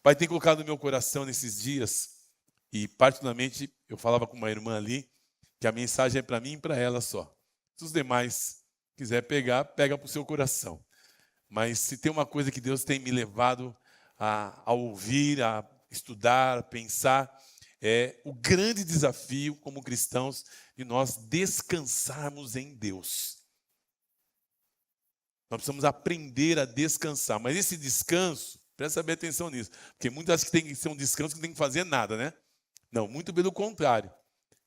Pai tem colocado no meu coração nesses dias, e particularmente eu falava com uma irmã ali, que a mensagem é para mim e para ela só. Se os demais quiser pegar, pega para o seu coração. Mas se tem uma coisa que Deus tem me levado a ouvir, a estudar, a pensar, é o grande desafio como cristãos de nós descansarmos em Deus. Nós precisamos aprender a descansar. Mas esse descanso, presta bem atenção nisso, porque muitos acham que tem que ser um descanso que não tem que fazer nada, né? Não, muito pelo contrário.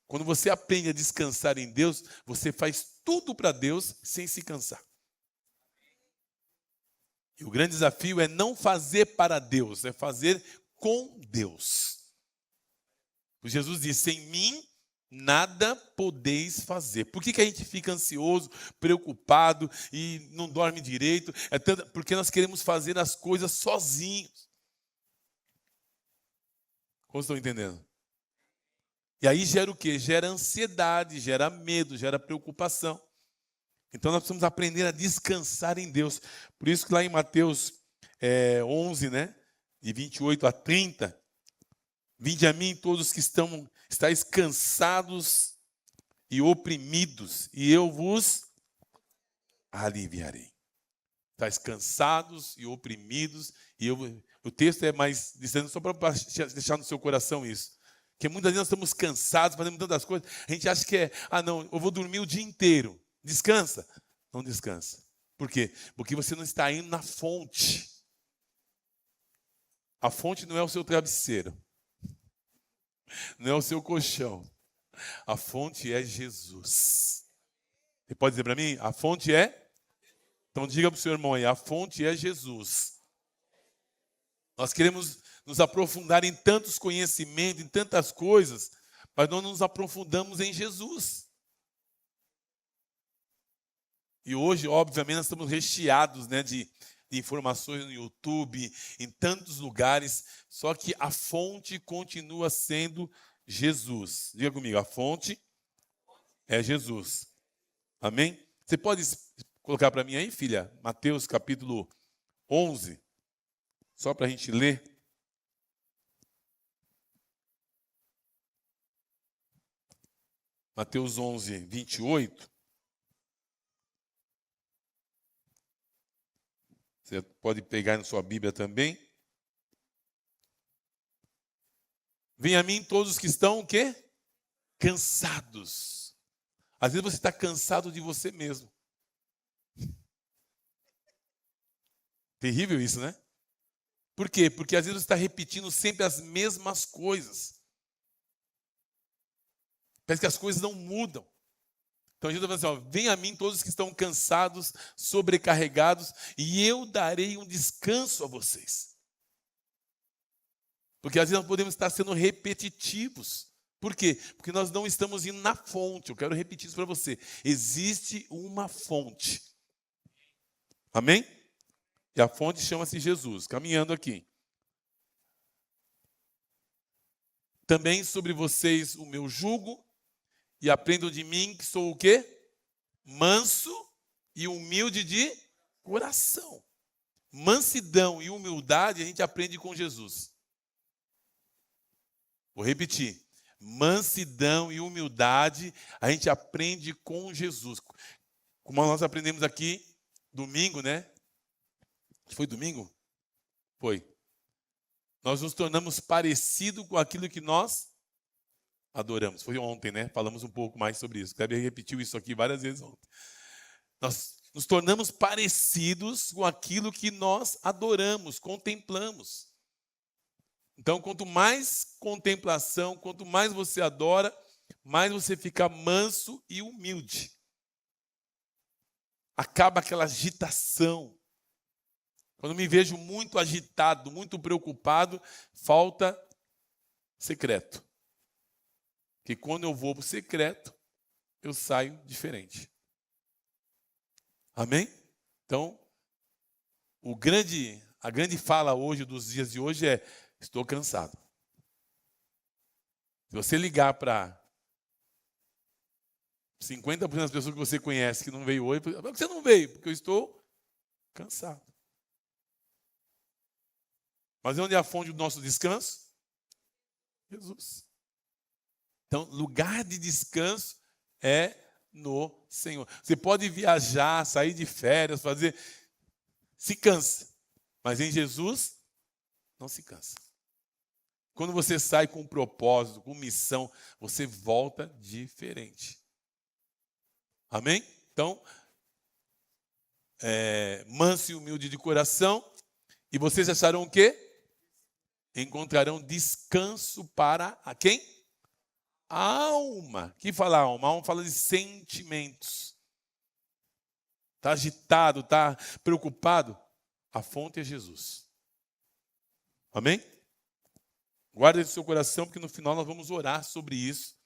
Quando você aprende a descansar em Deus, você faz tudo para Deus sem se cansar. E o grande desafio é não fazer para Deus, é fazer com Deus. Jesus disse, em mim nada podeis fazer. Por que a gente fica ansioso, preocupado e não dorme direito? Porque nós queremos fazer as coisas sozinhos. Como estão entendendo? E aí gera o quê? Gera ansiedade, gera medo, gera preocupação. Então nós precisamos aprender a descansar em Deus. Por isso que lá em Mateus 11, né, de 28 a 30, vinde a mim todos que estáis cansados e oprimidos, e eu vos aliviarei. Estáis cansados e oprimidos, o texto é mais dizendo só para deixar no seu coração isso. Porque muitas vezes nós estamos cansados, fazendo tantas coisas, a gente acha que não, eu vou dormir o dia inteiro. Descansa? Não descansa. Por quê? Porque você não está indo na fonte. A fonte não é o seu travesseiro. Não é o seu colchão. A fonte é Jesus. Você pode dizer para mim? A fonte é? Então diga para o seu irmão aí, a fonte é Jesus. Nós queremos nos aprofundar em tantos conhecimentos, em tantas coisas, mas não nos aprofundamos em Jesus. E hoje, obviamente, nós estamos recheados, né, de informações no YouTube, em tantos lugares, só que a fonte continua sendo Jesus. Diga comigo, a fonte é Jesus. Amém? Você pode colocar para mim aí, filha, Mateus capítulo 11, só para a gente ler. Mateus 11, 28. Você pode pegar na sua Bíblia também. Venha a mim todos os que estão o quê? Cansados. Às vezes você está cansado de você mesmo. Terrível isso, né? Por quê? Porque às vezes você está repetindo sempre as mesmas coisas. Parece que as coisas não mudam. Então Jesus está falando assim, venha a mim todos os que estão cansados, sobrecarregados, e eu darei um descanso a vocês. Porque às vezes nós podemos estar sendo repetitivos. Por quê? Porque nós não estamos indo na fonte. Eu quero repetir isso para você. Existe uma fonte. Amém? E a fonte chama-se Jesus. Caminhando aqui. Também sobre vocês o meu jugo, e aprendam de mim que sou o quê? Manso e humilde de coração. Mansidão e humildade a gente aprende com Jesus. Vou repetir. Mansidão e humildade a gente aprende com Jesus. Como nós aprendemos aqui domingo, né? Foi domingo? Foi. Nós nos tornamos parecidos com aquilo que nós adoramos. Foi ontem, né? Falamos um pouco mais sobre isso. O Kleber repetiu isso aqui várias vezes ontem. Nós nos tornamos parecidos com aquilo que nós adoramos, contemplamos. Então, quanto mais contemplação, quanto mais você adora, mais você fica manso e humilde. Acaba aquela agitação. Quando me vejo muito agitado, muito preocupado, falta secreto. Porque quando eu vou para o secreto, eu saio diferente. Amém? Então, a grande fala hoje, dos dias de hoje é, estou cansado. Se você ligar para 50% das pessoas que você conhece que não veio hoje, por que você não veio? Porque eu estou cansado. Mas onde é a fonte do nosso descanso? Jesus. Então, lugar de descanso é no Senhor. Você pode viajar, sair de férias, fazer... Se cansa. Mas em Jesus, não se cansa. Quando você sai com propósito, com missão, você volta diferente. Amém? Então, manso e humilde de coração. E vocês acharão o quê? Encontrarão descanso para a quem? A alma. Que fala alma? A alma fala de sentimentos. Está agitado, está preocupado? A fonte é Jesus. Amém? Guarda no seu coração, porque no final nós vamos orar sobre isso.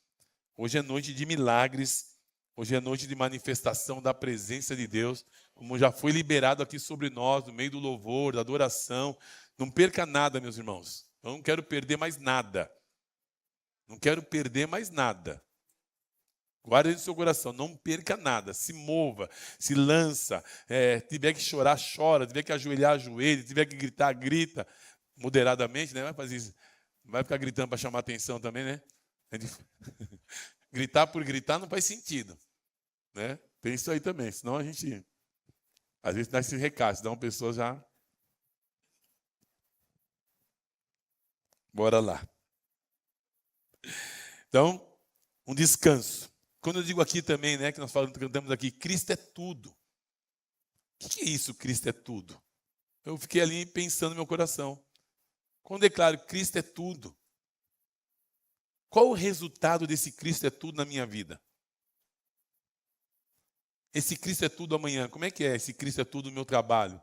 Hoje é noite de milagres. Hoje é noite de manifestação da presença de Deus, como já foi liberado aqui sobre nós, no meio do louvor, da adoração. Não perca nada, meus irmãos. Eu não quero perder mais nada. Não quero perder mais nada. Guarde no seu coração, não perca nada. Se mova, se lança. Tiver que chorar, chora. Tiver que ajoelhar, ajoelha. Tiver que gritar, grita. Moderadamente, né? Vai fazer isso. Não vai ficar gritando para chamar atenção também, né? Gritar por gritar não faz sentido. Né? Tem isso aí também. Senão a gente, às vezes, dá esse recado. Senão a pessoa já... Bora lá. Então, um descanso. Quando eu digo aqui também, né, que nós cantamos aqui, Cristo é tudo. O que é isso, Cristo é tudo? Eu fiquei ali pensando no meu coração. Quando declaro Cristo é tudo, qual o resultado desse Cristo é tudo na minha vida? Esse Cristo é tudo amanhã, como é que é esse Cristo é tudo no meu trabalho?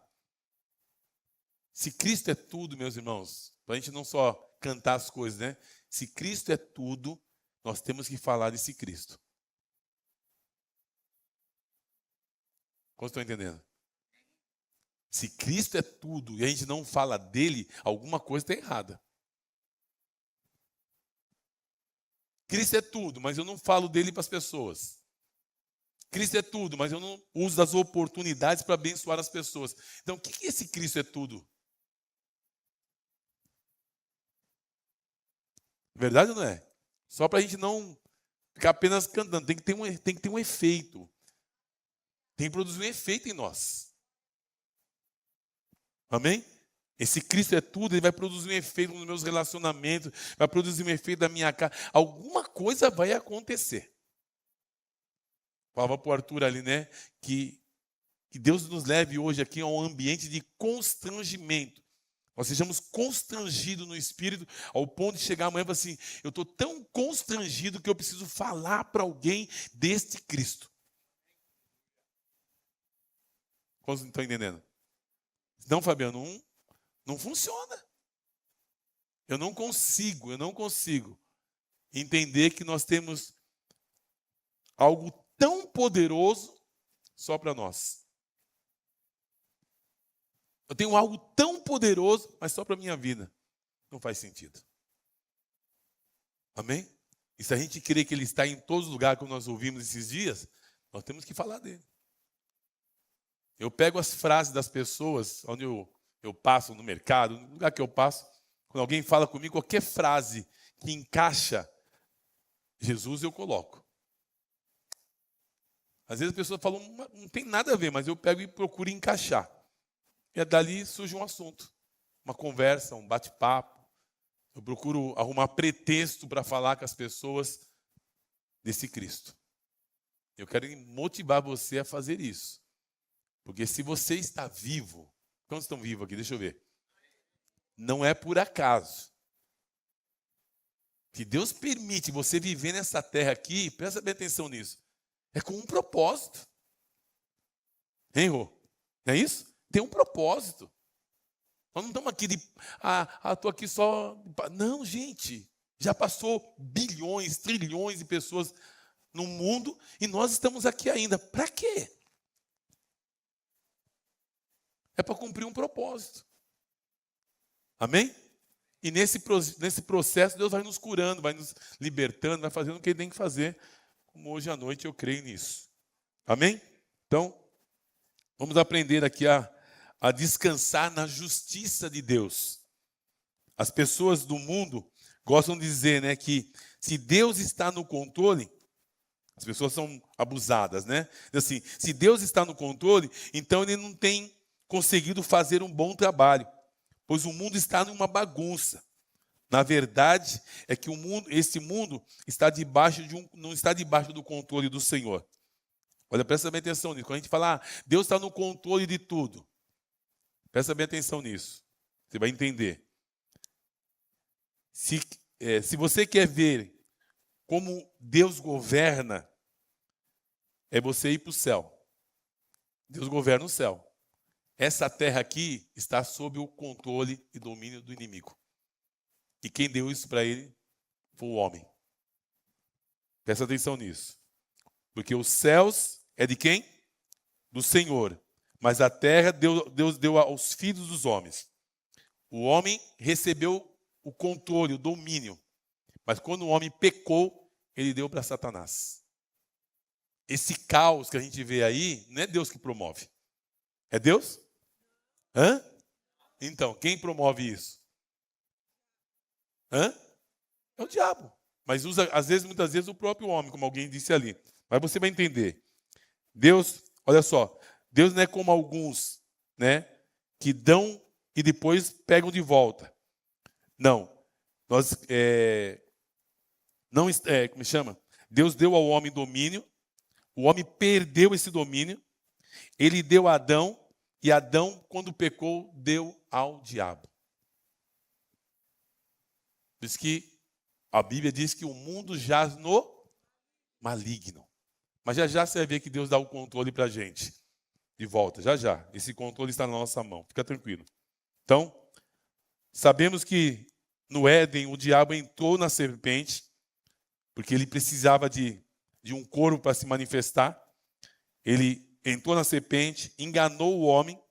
Se Cristo é tudo, meus irmãos, para a gente não só cantar as coisas, né? Se Cristo é tudo, nós temos que falar desse Cristo. Como estão entendendo? Se Cristo é tudo e a gente não fala dele, alguma coisa está errada. Cristo é tudo, mas eu não falo dele para as pessoas. Cristo é tudo, mas eu não uso das oportunidades para abençoar as pessoas. Então, o que esse Cristo é tudo? Verdade ou não é? Só para a gente não ficar apenas cantando. Tem que ter um efeito. Tem que produzir um efeito em nós. Amém? Esse Cristo é tudo, ele vai produzir um efeito nos meus relacionamentos, vai produzir um efeito na minha casa. Alguma coisa vai acontecer. Falava para o Arthur ali, né? Que Deus nos leve hoje aqui a um ambiente de constrangimento. Nós sejamos constrangidos no espírito, ao ponto de chegar amanhã e falar assim, eu estou tão constrangido que eu preciso falar para alguém deste Cristo. Quantos não estão entendendo? Não, Fabiano, não funciona. Eu não consigo entender que nós temos algo tão poderoso só para nós. Eu tenho algo tão poderoso, mas só para a minha vida. Não faz sentido. Amém? E se a gente crê que ele está em todos os lugares, como nós ouvimos esses dias, nós temos que falar dele. Eu pego as frases das pessoas, onde eu passo no mercado, no lugar que eu passo, quando alguém fala comigo, qualquer frase que encaixa Jesus, eu coloco. Às vezes a pessoa fala, não tem nada a ver, mas eu pego e procuro encaixar. E dali surge um assunto, uma conversa, um bate-papo. Eu procuro arrumar pretexto para falar com as pessoas desse Cristo. Eu quero motivar você a fazer isso. Porque se você está vivo, quantos estão vivos aqui? Deixa eu ver. Não é por acaso. Se Deus permite você viver nessa terra aqui, presta bem atenção nisso. É com um propósito. Hein, Rô? Não é isso? Tem um propósito. Nós não estamos aqui estou aqui só... Não, gente. Já passou bilhões, trilhões de pessoas no mundo e nós estamos aqui ainda. Para quê? É para cumprir um propósito. Amém? E nesse processo Deus vai nos curando, vai nos libertando, vai fazendo o que Ele tem que fazer. Como hoje à noite eu creio nisso. Amém? Então, vamos aprender aqui a descansar na justiça de Deus. As pessoas do mundo gostam de dizer, né, que se Deus está no controle, as pessoas são abusadas, né? Assim, se Deus está no controle, então ele não tem conseguido fazer um bom trabalho, pois o mundo está numa bagunça. Na verdade, é que esse mundo está debaixo não está debaixo do controle do Senhor. Olha, presta bem atenção nisso. Quando a gente fala, Deus está no controle de tudo, presta bem atenção nisso. Você vai entender. Se você quer ver como Deus governa, é você ir para o céu. Deus governa o céu. Essa terra aqui está sob o controle e domínio do inimigo. E quem deu isso para ele foi o homem. Presta atenção nisso. Porque os céus é de quem? Do Senhor. Mas a terra Deus deu aos filhos dos homens. O homem recebeu o controle, o domínio. Mas quando o homem pecou, ele deu para Satanás. Esse caos que a gente vê aí, não é Deus que promove. É Deus? Hã? Então, quem promove isso? Hã? É o diabo. Mas usa, muitas vezes, o próprio homem, como alguém disse ali. Mas você vai entender. Deus, olha só, Deus não é como alguns, né, que dão e depois pegam de volta. Não. Como chama? Deus deu ao homem domínio, o homem perdeu esse domínio, ele deu a Adão, e Adão, quando pecou, deu ao diabo. Por isso que a Bíblia diz que o mundo jaz no maligno. Mas já você vai ver que Deus dá o controle para a gente. De volta, já. Esse controle está na nossa mão. Fica tranquilo. Então, sabemos que no Éden o diabo entrou na serpente, porque ele precisava de um corpo para se manifestar. Ele entrou na serpente, enganou o homem,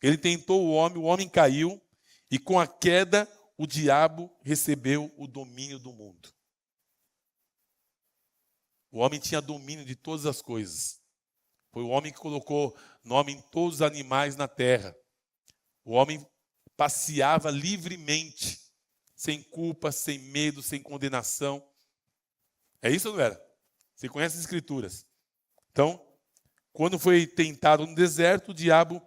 ele tentou o homem caiu, e com a queda o diabo recebeu o domínio do mundo. O homem tinha domínio de todas as coisas. Foi o homem que colocou nome em todos os animais na terra. O homem passeava livremente, sem culpa, sem medo, sem condenação. É isso ou não era? Você conhece as Escrituras. Então, quando foi tentado no deserto, o diabo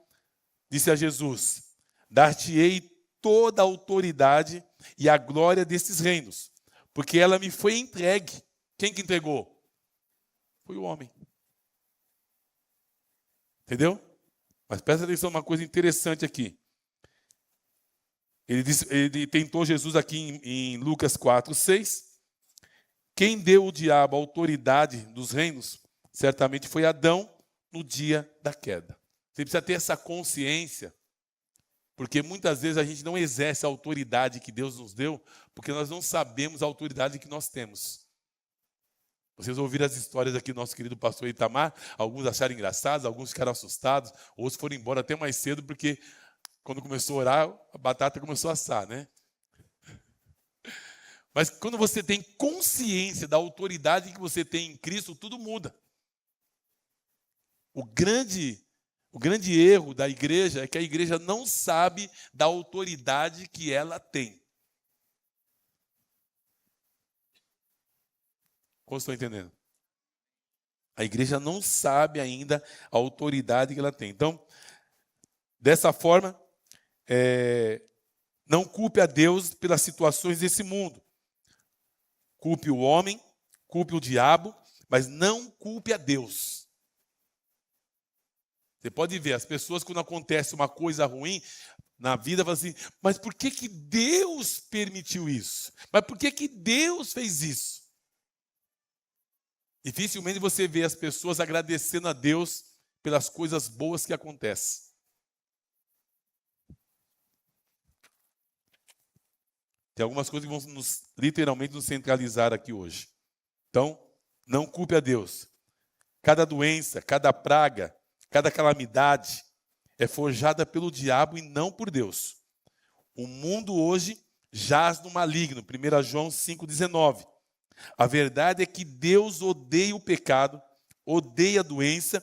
disse a Jesus: dar-te-ei toda a autoridade e a glória destes reinos, porque ela me foi entregue. Quem que entregou? Foi o homem. Entendeu? Mas presta atenção numa coisa interessante aqui. Ele tentou Jesus aqui em Lucas 4:6. Quem deu ao diabo a autoridade dos reinos, certamente foi Adão no dia da queda. Você precisa ter essa consciência, porque muitas vezes a gente não exerce a autoridade que Deus nos deu, porque nós não sabemos a autoridade que nós temos. Vocês ouviram as histórias aqui do nosso querido pastor Itamar, alguns acharam engraçados, alguns ficaram assustados, outros foram embora até mais cedo, porque quando começou a orar, a batata começou a assar, né? Mas quando você tem consciência da autoridade que você tem em Cristo, tudo muda. O grande erro da igreja é que a igreja não sabe da autoridade que ela tem. Como estão entendendo? A igreja não sabe ainda a autoridade que ela tem. Então, dessa forma, não culpe a Deus pelas situações desse mundo. Culpe o homem, culpe o diabo, mas não culpe a Deus. Você pode ver, as pessoas, quando acontece uma coisa ruim na vida, falam assim: mas por que Deus permitiu isso? Mas por que Deus fez isso? Dificilmente você vê as pessoas agradecendo a Deus pelas coisas boas que acontecem. Tem algumas coisas que vão literalmente nos centralizar aqui hoje. Então, não culpe a Deus. Cada doença, cada praga, cada calamidade é forjada pelo diabo e não por Deus. O mundo hoje jaz no maligno. 1 João 5,19. A verdade é que Deus odeia o pecado, odeia a doença,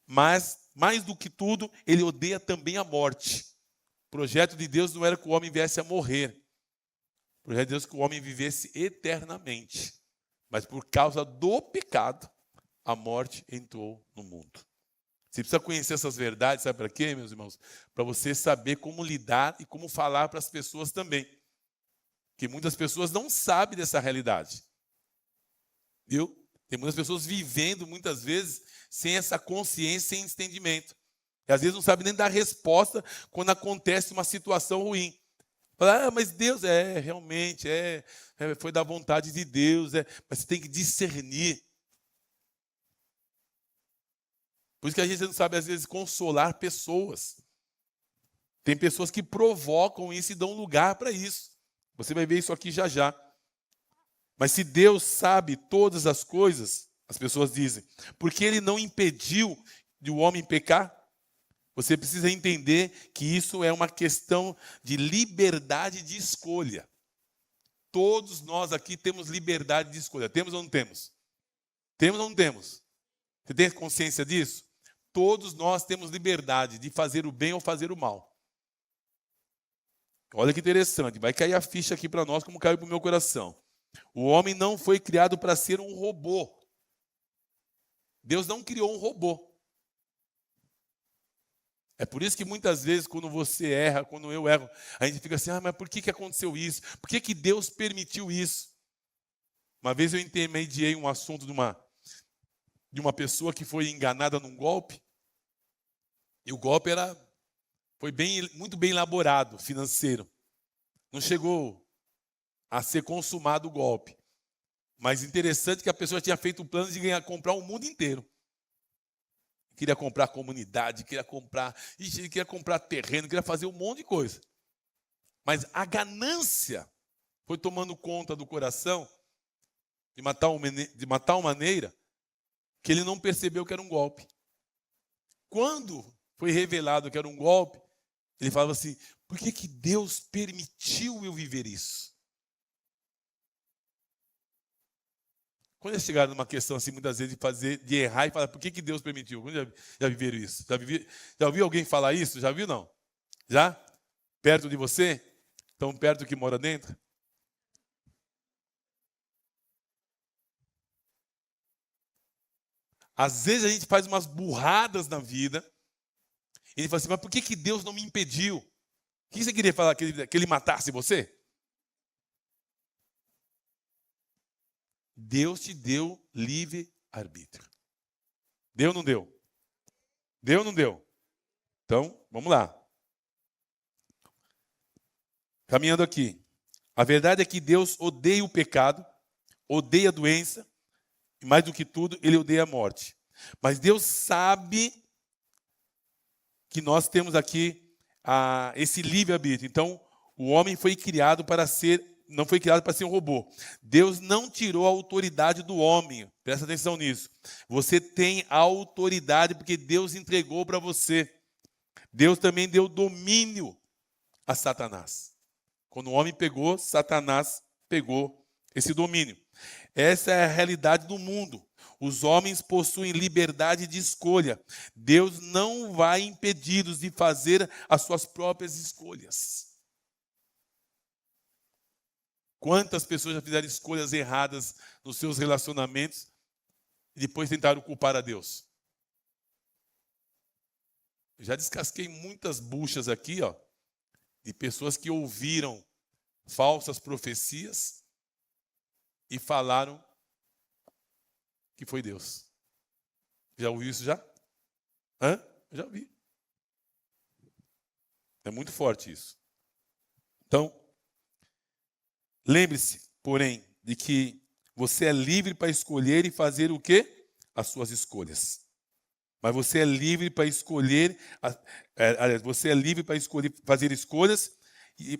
mas, mais do que tudo, Ele odeia também a morte. O projeto de Deus não era que o homem viesse a morrer, projeto de Deus é que o homem vivesse eternamente. Mas por causa do pecado, a morte entrou no mundo. Você precisa conhecer essas verdades, sabe para quê, meus irmãos? Para você saber como lidar e como falar para as pessoas também. Porque muitas pessoas não sabem dessa realidade. Viu? Tem muitas pessoas vivendo, muitas vezes, sem essa consciência, sem entendimento. E às vezes não sabe nem dar resposta quando acontece uma situação ruim. Fala, mas Deus, realmente, foi da vontade de Deus, mas você tem que discernir. Por isso que a gente não sabe, às vezes, consolar pessoas. Tem pessoas que provocam isso e dão lugar para isso. Você vai ver isso aqui já já. Mas se Deus sabe todas as coisas, as pessoas dizem, porque Ele não impediu de o homem pecar? Você precisa entender que isso é uma questão de liberdade de escolha. Todos nós aqui temos liberdade de escolha. Temos ou não temos? Temos ou não temos? Você tem consciência disso? Todos nós temos liberdade de fazer o bem ou fazer o mal. Olha que interessante, vai cair a ficha aqui para nós como caiu para o meu coração. O homem não foi criado para ser um robô. Deus não criou um robô. É por isso que muitas vezes quando você erra, quando eu erro, a gente fica assim, mas por que aconteceu isso? Por que Deus permitiu isso? Uma vez eu intermediei um assunto de uma pessoa que foi enganada num golpe. E o golpe foi muito bem elaborado, financeiro. Não chegou a ser consumado o golpe. Mas interessante que a pessoa tinha feito o plano de comprar o mundo inteiro. Queria comprar comunidade, queria comprar terreno, queria fazer um monte de coisa. Mas a ganância foi tomando conta do coração de uma tal maneira que ele não percebeu que era um golpe. Quando foi revelado que era um golpe, ele falava assim, por que Deus permitiu eu viver isso? Quando eles chegaram numa questão assim, muitas vezes, de errar e falar, por que Deus permitiu? Já viveram isso? Já ouviu alguém falar isso? Já viu, não? Já? Perto de você? Tão perto que mora dentro? Às vezes a gente faz umas burradas na vida, e ele fala assim, mas por que Deus não me impediu? O que você queria falar? Que ele matasse você? Deus te deu livre-arbítrio. Deu ou não deu? Deu ou não deu? Então, vamos lá. Caminhando aqui. A verdade é que Deus odeia o pecado, odeia a doença, e mais do que tudo, Ele odeia a morte. Mas Deus sabe que nós temos aqui esse livre-arbítrio. Então, o homem foi criado não foi criado para ser um robô. Deus não tirou a autoridade do homem. Presta atenção nisso. Você tem a autoridade porque Deus entregou para você. Deus também deu domínio a Satanás. Quando o homem pegou, Satanás pegou esse domínio. Essa é a realidade do mundo. Os homens possuem liberdade de escolha. Deus não vai impedi-los de fazer as suas próprias escolhas. Quantas pessoas já fizeram escolhas erradas nos seus relacionamentos e depois tentaram culpar a Deus? Eu já descasquei muitas buchas aqui, de pessoas que ouviram falsas profecias e falaram que foi Deus. Já ouviu isso já? Eu já ouvi. É muito forte isso. Então, lembre-se, porém, de que você é livre para escolher e fazer o quê? As suas escolhas. Mas você é livre para escolher, você é livre para escolher, fazer escolhas,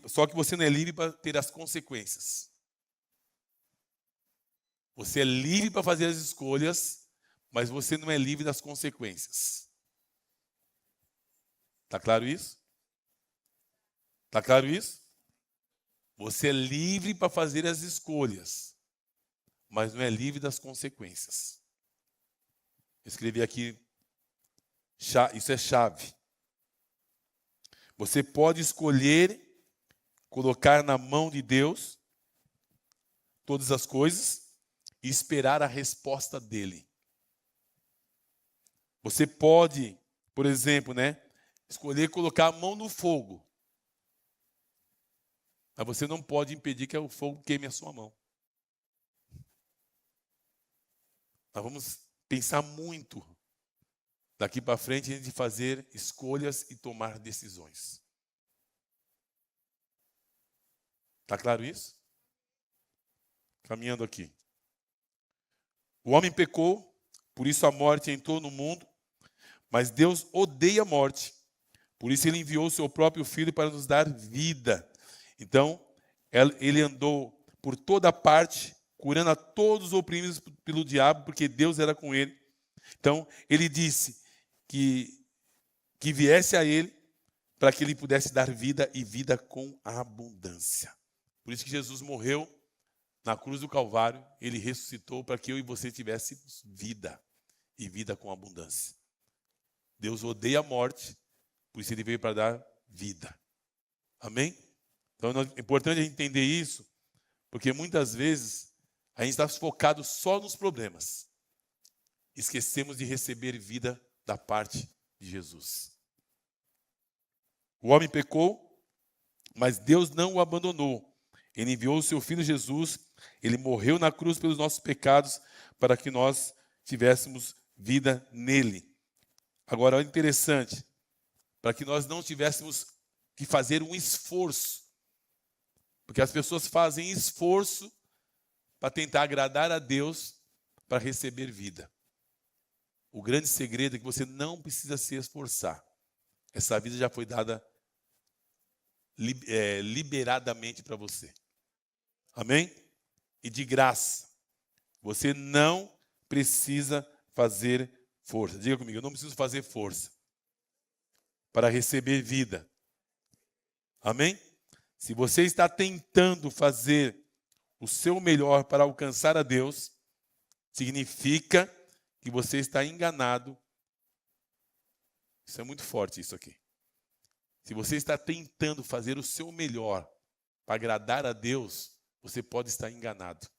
só que você não é livre para ter as consequências. Você é livre para fazer as escolhas, mas você não é livre das consequências. Está claro isso? Está claro isso? Você é livre para fazer as escolhas, mas não é livre das consequências. Eu escrevi aqui, isso é chave. Você pode escolher colocar na mão de Deus todas as coisas e esperar a resposta dele. Você pode, por exemplo, escolher colocar a mão no fogo. Mas você não pode impedir que o fogo queime a sua mão. Nós vamos pensar muito daqui para frente antes de fazer escolhas e tomar decisões. Está claro isso? Caminhando aqui. O homem pecou, por isso a morte entrou no mundo, mas Deus odeia a morte. Por isso ele enviou o seu próprio Filho para nos dar vida. Então, ele andou por toda parte, curando a todos os oprimidos pelo diabo, porque Deus era com ele. Então, ele disse que viesse a ele para que ele pudesse dar vida e vida com abundância. Por isso que Jesus morreu na cruz do Calvário, ele ressuscitou para que eu e você tivéssemos vida e vida com abundância. Deus odeia a morte, por isso ele veio para dar vida. Amém? Então é importante a gente entender isso, porque muitas vezes a gente está focado só nos problemas. Esquecemos de receber vida da parte de Jesus. O homem pecou, mas Deus não o abandonou. Ele enviou o seu Filho Jesus, ele morreu na cruz pelos nossos pecados, para que nós tivéssemos vida nele. Agora, olha interessante, para que nós não tivéssemos que fazer um esforço, porque as pessoas fazem esforço para tentar agradar a Deus para receber vida. O grande segredo é que você não precisa se esforçar. Essa vida já foi dada liberadamente para você. Amém? E de graça. Você não precisa fazer força. Diga comigo, eu não preciso fazer força para receber vida. Amém? Se você está tentando fazer o seu melhor para alcançar a Deus, significa que você está enganado. Isso é muito forte, isso aqui. Se você está tentando fazer o seu melhor para agradar a Deus, você pode estar enganado.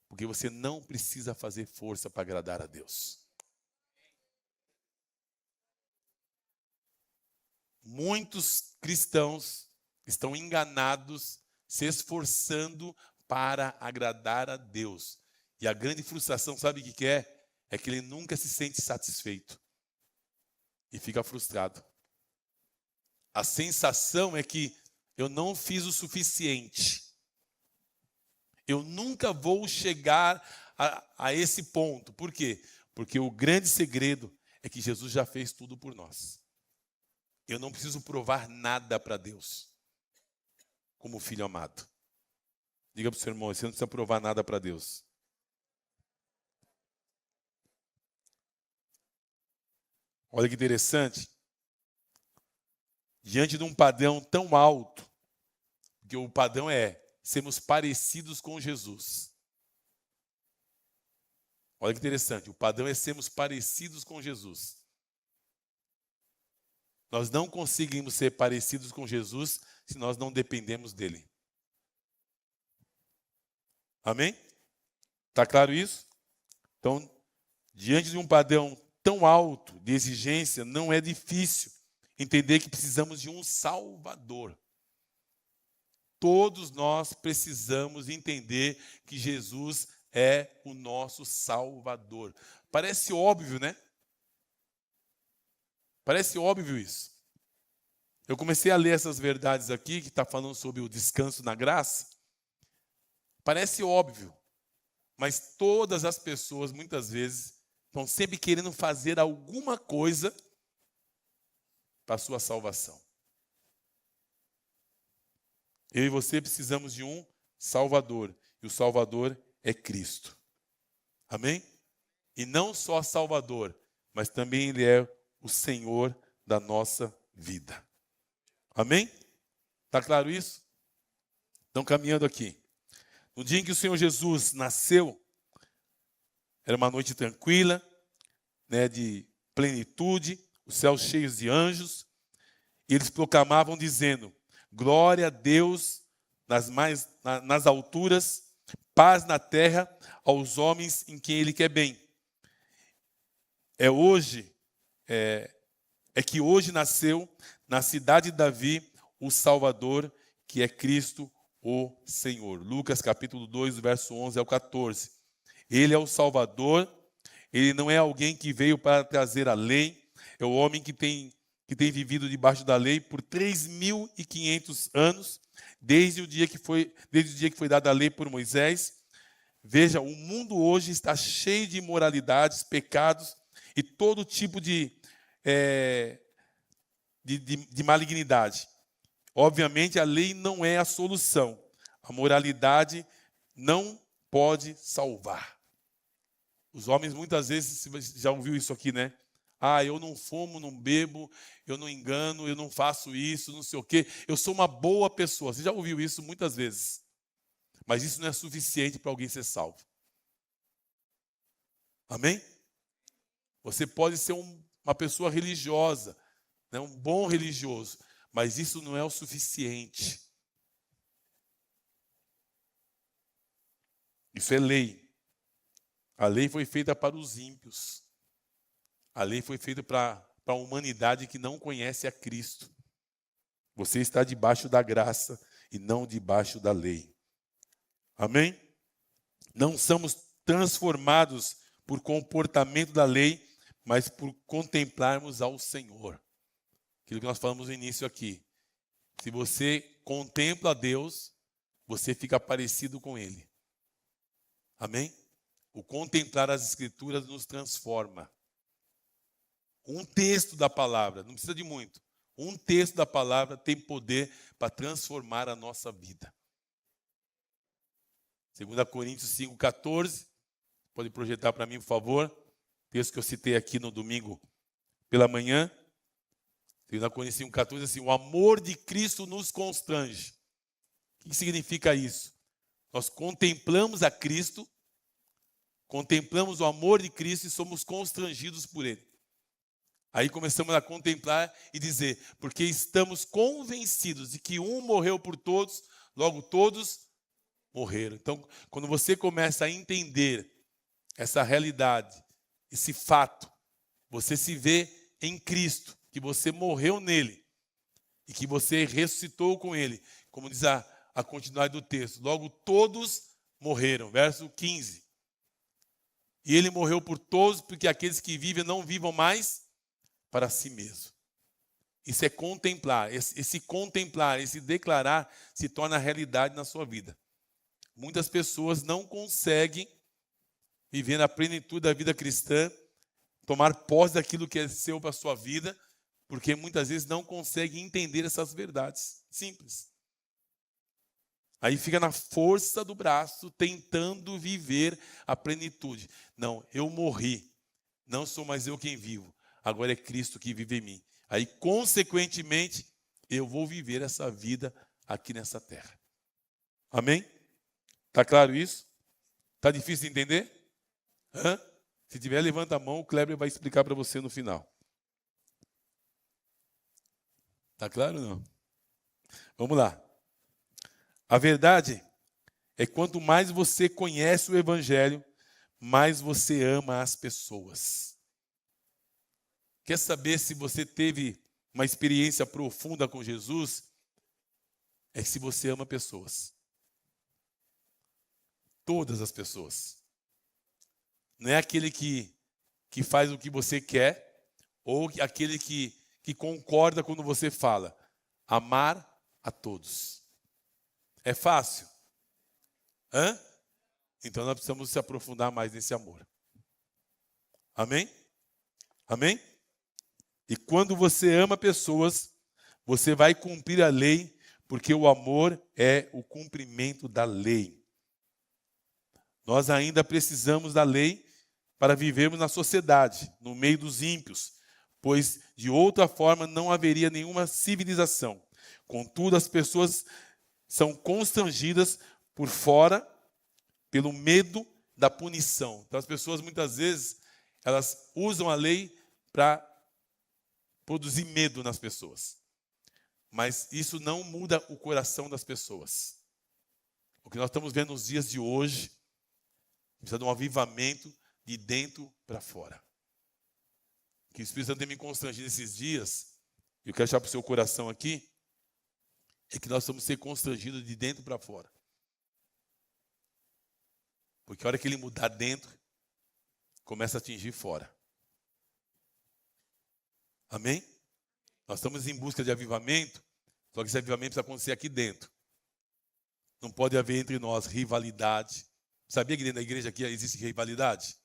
Porque você não precisa fazer força para agradar a Deus. Muitos cristãos estão enganados, se esforçando para agradar a Deus. E a grande frustração, sabe o que é? É que ele nunca se sente satisfeito. E fica frustrado. A sensação é que eu não fiz o suficiente. Eu nunca vou chegar a esse ponto. Por quê? Porque o grande segredo é que Jesus já fez tudo por nós. Eu não preciso provar nada para Deus, como filho amado. Diga para o seu irmão, você não precisa provar nada para Deus. Olha que interessante. Diante de um padrão tão alto, porque o padrão é sermos parecidos com Jesus. Olha que interessante, o padrão é sermos parecidos com Jesus. Nós não conseguimos ser parecidos com Jesus se nós não dependemos dele. Amém? Está claro isso? Então, diante de um padrão tão alto de exigência, não é difícil entender que precisamos de um Salvador. Todos nós precisamos entender que Jesus é o nosso Salvador. Parece óbvio, né? Parece óbvio isso. Eu comecei a ler essas verdades aqui, que está falando sobre o descanso na graça. Parece óbvio, mas todas as pessoas, muitas vezes, estão sempre querendo fazer alguma coisa para a sua salvação. Eu e você precisamos de um Salvador, e o Salvador é Cristo. Amém? E não só Salvador, mas também Ele é o Senhor da nossa vida. Amém? Está claro isso? Então, caminhando aqui. No dia em que o Senhor Jesus nasceu, era uma noite tranquila, de plenitude, os céus cheios de anjos, e eles proclamavam dizendo: glória a Deus nas alturas, paz na terra aos homens em quem ele quer bem. É que hoje nasceu na cidade de Davi o Salvador, que é Cristo o Senhor. Lucas capítulo 2, verso 11 ao 14. Ele é o Salvador, ele não é alguém que veio para trazer a lei, é o homem que tem vivido debaixo da lei por 3.500 anos, desde o dia que foi dada a lei por Moisés. Veja, o mundo hoje está cheio de imoralidades, pecados e todo tipo de malignidade. Obviamente, a lei não é a solução. A moralidade não pode salvar. Os homens, muitas vezes, você já ouviu isso aqui, né? Eu não fumo, não bebo, eu não engano, eu não faço isso, não sei o quê. Eu sou uma boa pessoa. Você já ouviu isso muitas vezes. Mas isso não é suficiente para alguém ser salvo. Amém? Você pode ser uma pessoa religiosa, né? Um bom religioso, mas isso não é o suficiente. Isso é lei. A lei foi feita para os ímpios. A lei foi feita para a humanidade que não conhece a Cristo. Você está debaixo da graça e não debaixo da lei. Amém? Não somos transformados por comportamento da lei, mas por contemplarmos ao Senhor. Aquilo que nós falamos no início aqui. Se você contempla a Deus, você fica parecido com Ele. Amém? O contemplar as Escrituras nos transforma. Um texto da palavra, não precisa de muito. Um texto da palavra tem poder para transformar a nossa vida. 2 Coríntios 5,14. Pode projetar para mim, por favor. Texto que eu citei aqui no domingo pela manhã. 2 Coríntios 5,14, assim, o amor de Cristo nos constrange. O que significa isso? Nós contemplamos a Cristo, contemplamos o amor de Cristo e somos constrangidos por Ele. Aí começamos a contemplar e dizer, porque estamos convencidos de que um morreu por todos, logo todos morreram. Então, quando você começa a entender essa realidade, esse fato, você se vê em Cristo, que você morreu nele e que você ressuscitou com ele, como diz a continuidade do texto. Logo todos morreram. Verso 15. E ele morreu por todos, porque aqueles que vivem não vivam mais para si mesmo. Isso é contemplar. Esse contemplar, esse declarar, se torna realidade na sua vida. Muitas pessoas não conseguem viver na plenitude da vida cristã, tomar posse daquilo que é seu para a sua vida, porque muitas vezes não conseguem entender essas verdades simples. Aí fica na força do braço, tentando viver a plenitude. Não, eu morri. Não sou mais eu quem vivo. Agora é Cristo que vive em mim. Aí, consequentemente, eu vou viver essa vida aqui nessa terra. Amém? Está claro isso? Está difícil de entender? Se tiver, levanta a mão, o Kleber vai explicar para você no final. Está claro ou não? Vamos lá. A verdade é que quanto mais você conhece o Evangelho, mais você ama as pessoas. Quer saber se você teve uma experiência profunda com Jesus? É se você ama pessoas. Todas as pessoas. Não é aquele que faz o que você quer, ou aquele que concorda quando você fala. Amar a todos. É fácil? Então nós precisamos se aprofundar mais nesse amor. Amém? Amém? E quando você ama pessoas, você vai cumprir a lei, porque o amor é o cumprimento da lei. Nós ainda precisamos da lei para vivermos na sociedade, no meio dos ímpios, pois de outra forma não haveria nenhuma civilização. Contudo, as pessoas são constrangidas por fora pelo medo da punição. Então as pessoas muitas vezes elas usam a lei para produzir medo nas pessoas. Mas isso não muda o coração das pessoas. O que nós estamos vendo nos dias de hoje precisa de um avivamento de dentro para fora. O que o Espírito Santo tem me constrangido nesses dias, e eu quero deixar para o seu coração aqui, é que nós vamos ser constrangidos de dentro para fora. Porque a hora que ele mudar dentro, começa a atingir fora. Amém? Nós estamos em busca de avivamento, só que esse avivamento precisa acontecer aqui dentro. Não pode haver entre nós rivalidade. Sabia que dentro da igreja aqui existe rivalidade?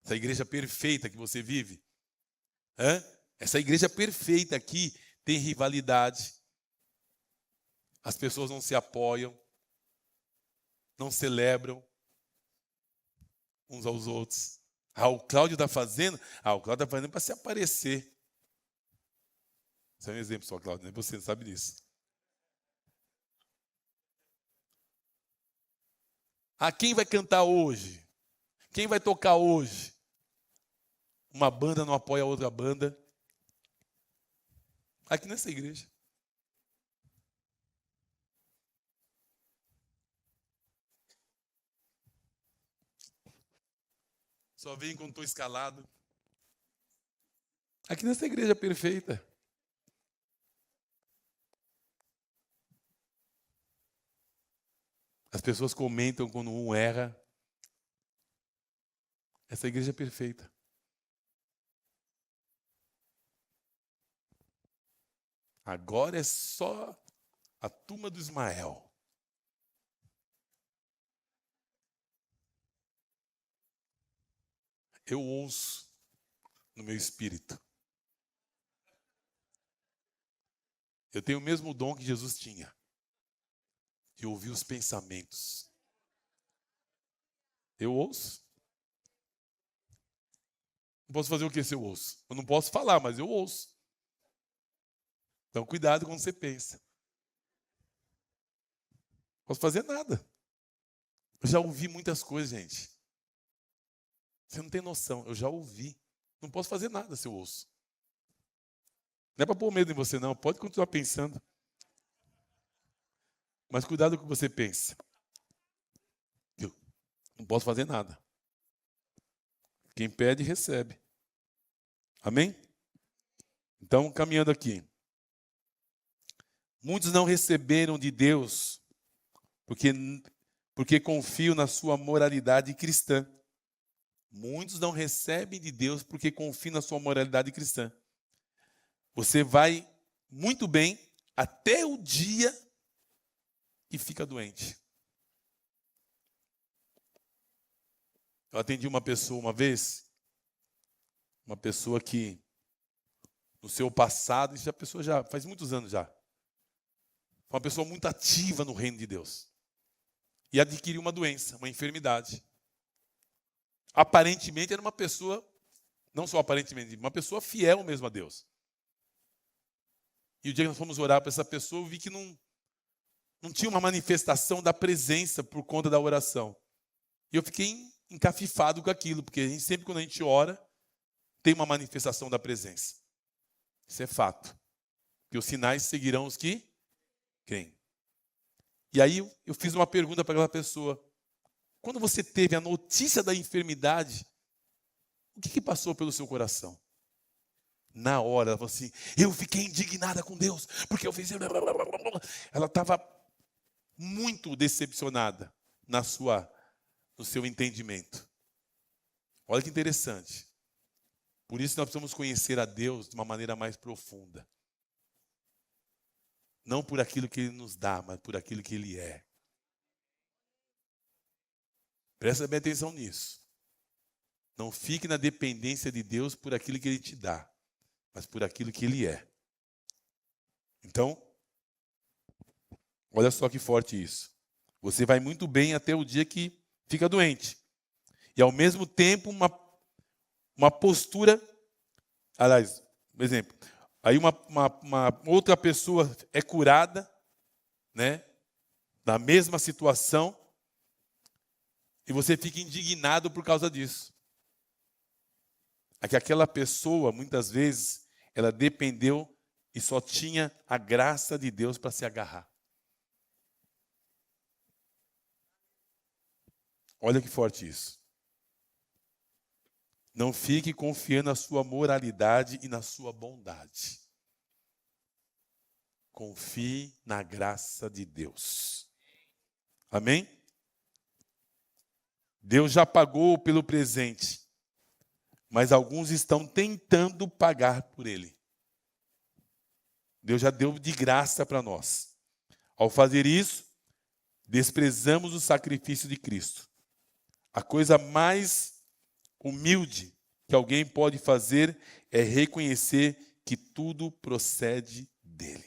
Essa igreja perfeita que você vive. Essa igreja perfeita aqui tem rivalidade. As pessoas não se apoiam, não celebram uns aos outros. O Cláudio está fazendo? O Cláudio está fazendo para se aparecer. Isso é um exemplo só, Cláudio, né? Você não sabe disso. Quem vai cantar hoje? Quem vai tocar hoje? Uma banda não apoia a outra banda. Aqui nessa igreja. Só vem quando estou escalado. Aqui nessa igreja perfeita. As pessoas comentam quando um erra. Essa igreja é perfeita. Agora é só a turma do Ismael. Eu ouço no meu espírito. Eu tenho o mesmo dom que Jesus tinha, de ouvir os pensamentos. Eu ouço. Não posso fazer o que se eu ouço? Eu não posso falar, mas eu ouço. Então, cuidado quando você pensa. Não posso fazer nada. Eu já ouvi muitas coisas, gente. Você não tem noção. Eu já ouvi. Não posso fazer nada se eu ouço. Não é para pôr medo em você, não. Pode continuar pensando. Mas cuidado com o que você pensa. Eu não posso fazer nada. Quem pede, recebe. Amém? Então, caminhando aqui. Muitos não receberam de Deus porque confiam na sua moralidade cristã. Muitos não recebem de Deus porque confiam na sua moralidade cristã. Você vai muito bem até o dia que fica doente. Eu atendi uma pessoa uma vez, uma pessoa que no seu passado, isso a pessoa já faz muitos anos já, foi uma pessoa muito ativa no reino de Deus e adquiriu uma doença, uma enfermidade. Aparentemente era uma pessoa, não só aparentemente, uma pessoa fiel mesmo a Deus. E o dia que nós fomos orar para essa pessoa, eu vi que não tinha uma manifestação da presença por conta da oração. E eu fiquei encafifado com aquilo, porque sempre quando a gente ora, tem uma manifestação da presença. Isso é fato. Que os sinais seguirão os que creem. E aí eu fiz uma pergunta para aquela pessoa. Quando você teve a notícia da enfermidade, o que passou pelo seu coração? Na hora, ela falou assim, eu fiquei indignada com Deus, porque eu fiz... Ela estava muito decepcionada no seu entendimento. Olha que interessante. Por isso nós precisamos conhecer a Deus de uma maneira mais profunda. Não por aquilo que Ele nos dá, mas por aquilo que Ele é. Presta bem atenção nisso. Não fique na dependência de Deus por aquilo que Ele te dá, mas por aquilo que Ele é. Então, olha só que forte isso. Você vai muito bem até o dia que fica doente. E ao mesmo tempo, uma postura... Aliás, por exemplo, aí uma outra pessoa é curada, né, da mesma situação, e você fica indignado por causa disso. É que aquela pessoa, muitas vezes, ela dependeu e só tinha a graça de Deus para se agarrar. Olha que forte isso. Não fique confiando na sua moralidade e na sua bondade. Confie na graça de Deus. Amém? Deus já pagou pelo presente, mas alguns estão tentando pagar por ele. Deus já deu de graça para nós. Ao fazer isso, desprezamos o sacrifício de Cristo. A coisa mais humilde que alguém pode fazer é reconhecer que tudo procede dele.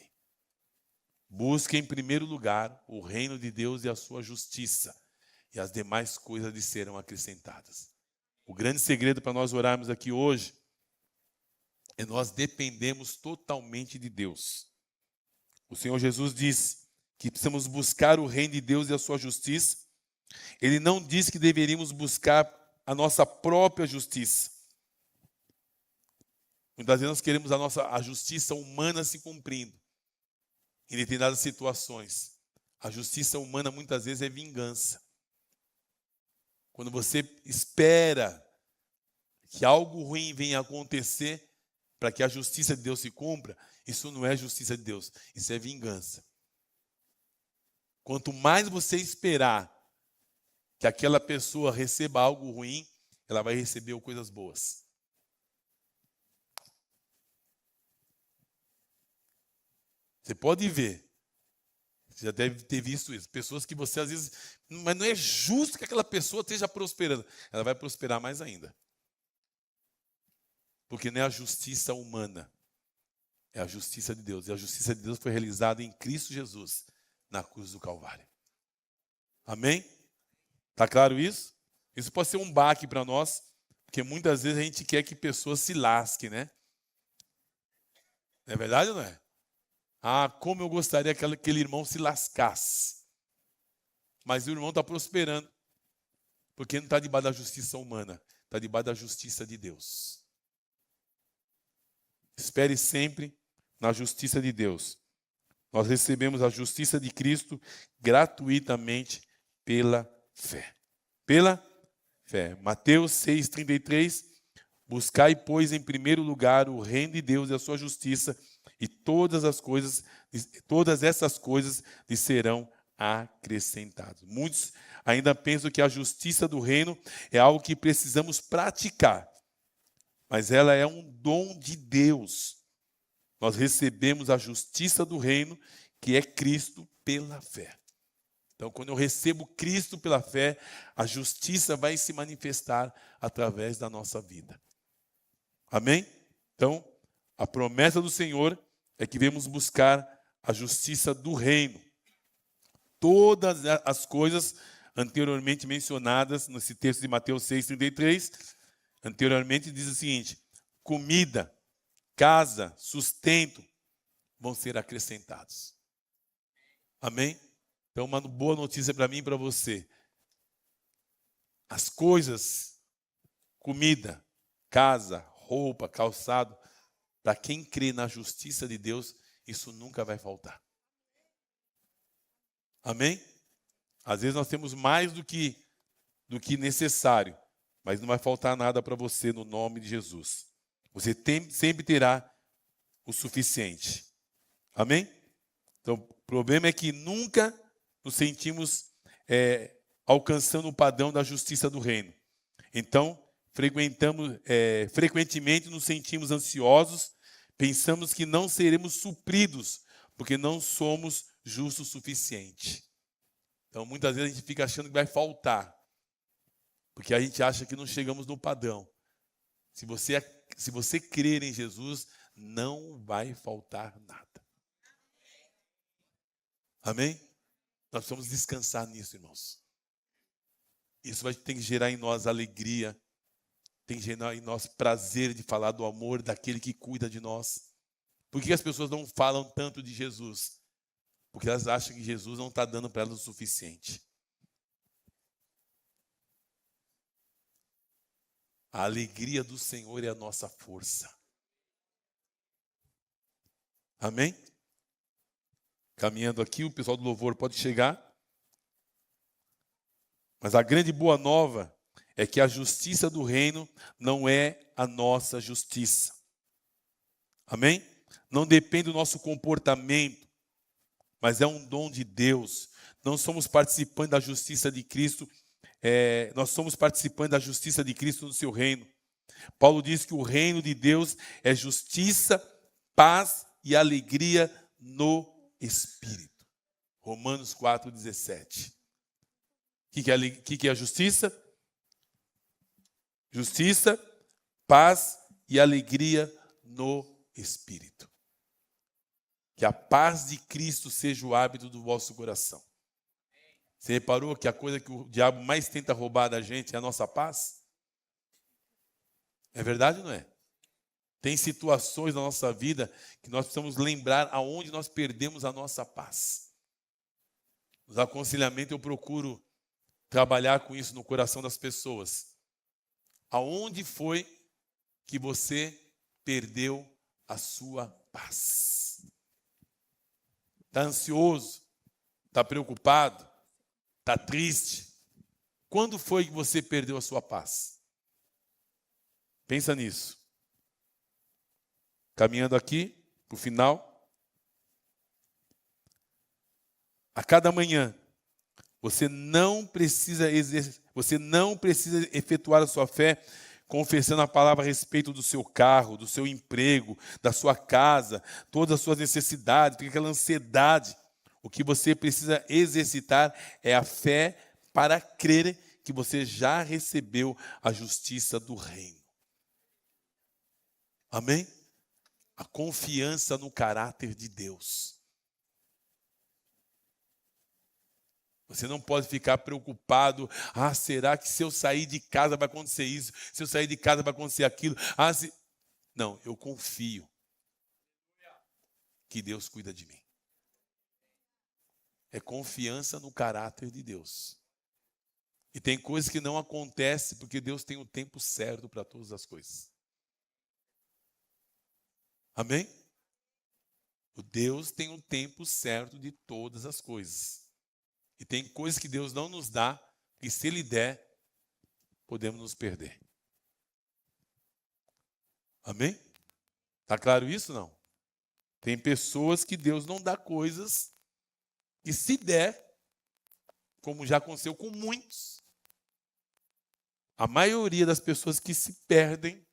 Busque em primeiro lugar o reino de Deus e a sua justiça, e as demais coisas lhe serão acrescentadas. O grande segredo para nós orarmos aqui hoje é nós dependemos totalmente de Deus. O Senhor Jesus disse que precisamos buscar o reino de Deus e a sua justiça. Ele não disse que deveríamos buscar a nossa própria justiça. Muitas vezes nós queremos a justiça humana se cumprindo em determinadas situações. A justiça humana muitas vezes é vingança. Quando você espera que algo ruim venha acontecer para que a justiça de Deus se cumpra, isso não é justiça de Deus, isso é vingança. Quanto mais você esperar que aquela pessoa receba algo ruim, ela vai receber coisas boas. Você pode ver, você já deve ter visto isso, pessoas que você às vezes, mas não é justo que aquela pessoa esteja prosperando, ela vai prosperar mais ainda. Porque não é a justiça humana, é a justiça de Deus. E a justiça de Deus foi realizada em Cristo Jesus, na cruz do Calvário. Amém? Está claro isso? Isso pode ser um baque para nós, porque muitas vezes a gente quer que pessoas se lasquem, né? Não é verdade ou não é? Ah, como eu gostaria que aquele irmão se lascasse. Mas o irmão está prosperando, porque não está debaixo da justiça humana, está debaixo da justiça de Deus. Espere sempre na justiça de Deus. Nós recebemos a justiça de Cristo gratuitamente pela fé. Pela fé. Mateus 6,33. Buscai, pois, em primeiro lugar o reino de Deus e a sua justiça, e todas essas coisas lhe serão acrescentadas. Muitos ainda pensam que a justiça do reino é algo que precisamos praticar, mas ela é um dom de Deus. Nós recebemos a justiça do reino, que é Cristo, pela fé. Então, quando eu recebo Cristo pela fé, a justiça vai se manifestar através da nossa vida. Amém? Então, a promessa do Senhor é que devemos buscar a justiça do reino. Todas as coisas anteriormente mencionadas nesse texto de Mateus 6,33, anteriormente diz o seguinte: comida, casa, sustento vão ser acrescentados. Amém? Então, uma boa notícia para mim e para você. As coisas, comida, casa, roupa, calçado, para quem crê na justiça de Deus, isso nunca vai faltar. Amém? Às vezes nós temos mais do que necessário, mas não vai faltar nada para você no nome de Jesus. Você sempre terá o suficiente. Amém? Então, o problema é que nunca nos sentimos alcançando o padrão da justiça do reino. Então, frequentemente nos sentimos ansiosos, pensamos que não seremos supridos, porque não somos justos o suficiente. Então, muitas vezes a gente fica achando que vai faltar, porque a gente acha que não chegamos no padrão. Se você crer em Jesus, não vai faltar nada. Amém? Nós precisamos descansar nisso, irmãos. Isso tem que gerar em nós alegria, tem que gerar em nós prazer de falar do amor daquele que cuida de nós. Por que as pessoas não falam tanto de Jesus? Porque elas acham que Jesus não está dando para elas o suficiente. A alegria do Senhor é a nossa força. Amém? Caminhando aqui, o pessoal do louvor pode chegar. Mas a grande boa nova é que a justiça do reino não é a nossa justiça. Amém? Não depende do nosso comportamento, mas é um dom de Deus. Não somos participantes da justiça de Cristo, nós somos participantes da justiça de Cristo no seu reino. Paulo diz que o reino de Deus é justiça, paz e alegria no Espírito. Romanos 4,17. O que é a justiça? Justiça, paz e alegria no Espírito. Que a paz de Cristo seja o hábito do vosso coração. Você reparou que a coisa que o diabo mais tenta roubar da gente é a nossa paz? É verdade ou não é? Tem situações na nossa vida que nós precisamos lembrar aonde nós perdemos a nossa paz. Nos aconselhamentos eu procuro trabalhar com isso no coração das pessoas. Aonde foi que você perdeu a sua paz? Está ansioso? Está preocupado? Está triste? Quando foi que você perdeu a sua paz? Pensa nisso. Caminhando aqui para o final. A cada manhã, você não precisa efetuar a sua fé confessando a palavra a respeito do seu carro, do seu emprego, da sua casa, todas as suas necessidades, porque aquela ansiedade. O que você precisa exercitar é a fé para crer que você já recebeu a justiça do reino. Amém? A confiança no caráter de Deus. Você não pode ficar preocupado. Será que se eu sair de casa vai acontecer isso? Se eu sair de casa vai acontecer aquilo? Não, eu confio que Deus cuida de mim. É confiança no caráter de Deus. E tem coisas que não acontecem porque Deus tem o tempo certo para todas as coisas. Amém? O Deus tem o tempo certo de todas as coisas. E tem coisas que Deus não nos dá, e se Ele der, podemos nos perder. Amém? Está claro isso, não? Tem pessoas que Deus não dá coisas, e se der, como já aconteceu com muitos, a maioria das pessoas que se perdem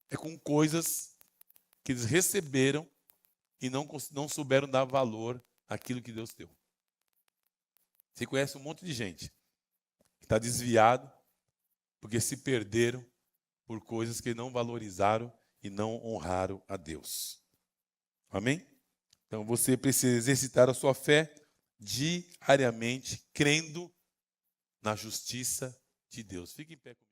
é com coisas que eles receberam e não souberam dar valor àquilo que Deus deu. Você conhece um monte de gente que está desviado porque se perderam por coisas que não valorizaram e não honraram a Deus. Amém? Então você precisa exercitar a sua fé diariamente, crendo na justiça de Deus. Fique em pé comigo.